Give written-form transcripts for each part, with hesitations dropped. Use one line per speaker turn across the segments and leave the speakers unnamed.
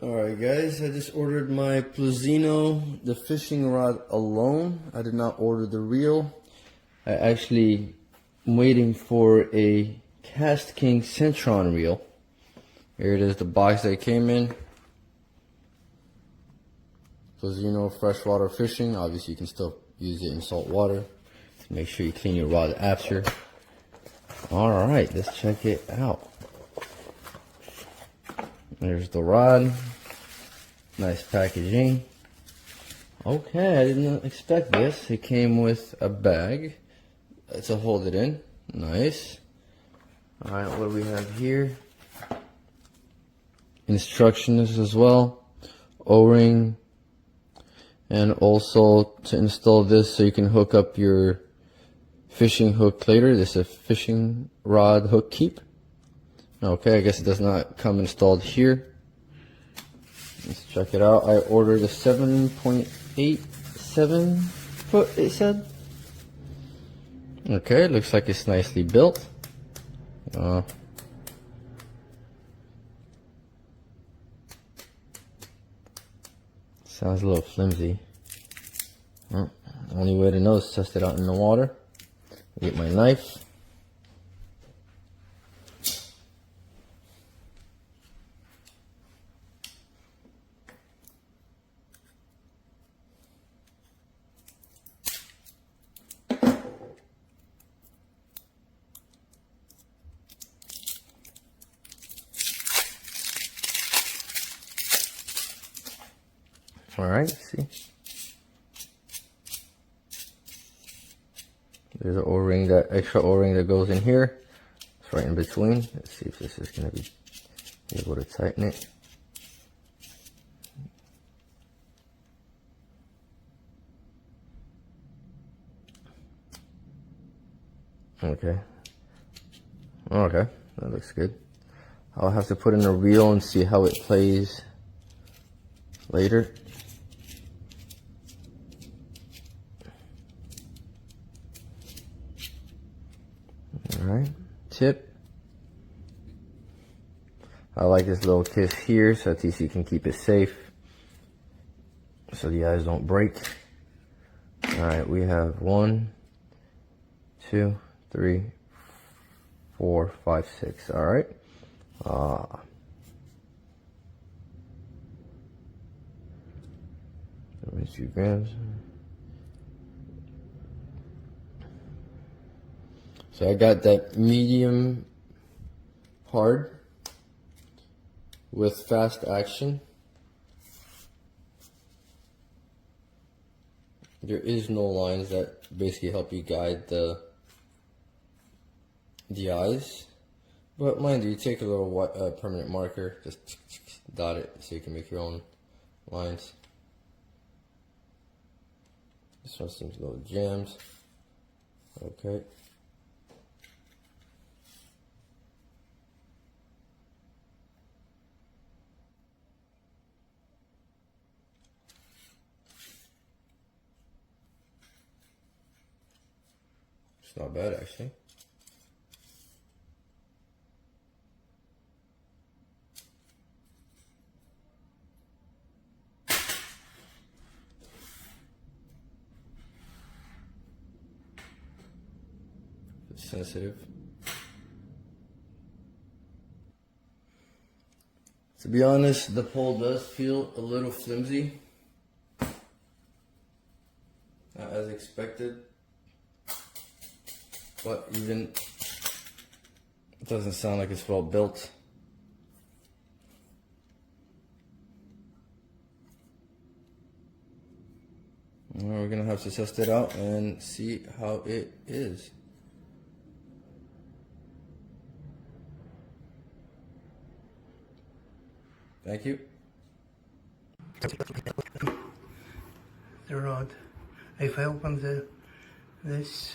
Alright guys, I just ordered my PLUSINNO, the fishing rod alone. I did not order the reel. I actually am waiting for a Cast King Centron reel. Here it is, the box that came in. PLUSINNO freshwater fishing. Obviously you can still use it in salt water. Make sure you clean your rod after. Alright, let's check it out. There's the rod. Nice packaging. Okay, I didn't expect this. It came with a bag to hold it in. Nice. Alright, what do we have here? Instructions as well. O-ring. And also to install this so you can hook up your fishing hook later. This is a fishing rod hook keep. Okay, I guess it does not come installed here. Let's check it out. I ordered a 7.87 foot, it said. Okay, looks like it's nicely built. Sounds a little flimsy. Well, only way to know is to test it out in the water. Get my knife. Alright, see. There's an O-ring, that extra O-ring that goes in here. It's right in between. Let's see if this is going to be able to tighten it. Okay. Okay, that looks good. I'll have to put in a reel and see how it plays later. Alright, tip. I like this little kiss here so at least you can keep it safe so the eyes don't break. Alright, we have 1, 2, 3, 4, 5, 6. Alright. 2 grams. So I got that medium hard with fast action. There is no lines that basically help you guide the eyes, but mind you, take a little permanent marker, just dot it so you can make your own lines. This one seems a little jammed. Okay. It's not bad actually. It's sensitive. To be honest, the pole does feel a little flimsy. Not as expected. But even, it doesn't sound like it's well built. Well, we're gonna have to test it out and see how it is. Thank you.
The rod. If I open this,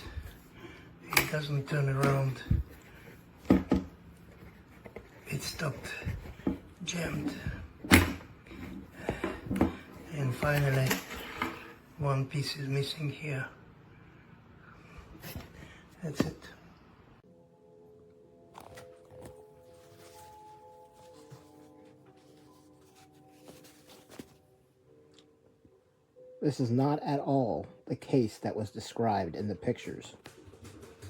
it doesn't turn around. It stopped, jammed. And finally, one piece is missing here. That's it.
This is not at all the case that was described in the pictures.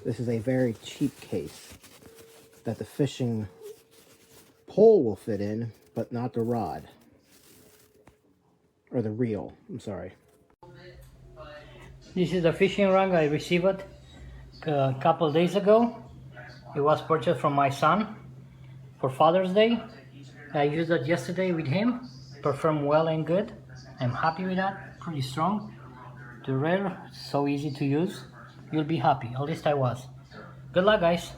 This is a very cheap case that the fishing pole will fit in, but not the rod. Or the reel, I'm sorry.
This is the fishing rod I received a couple days ago. It was purchased from my son for Father's Day. I used it yesterday with him. Performed well and good. I'm happy with that. Pretty strong. The reel, so easy to use. You'll be happy. At least I was. Good luck, guys.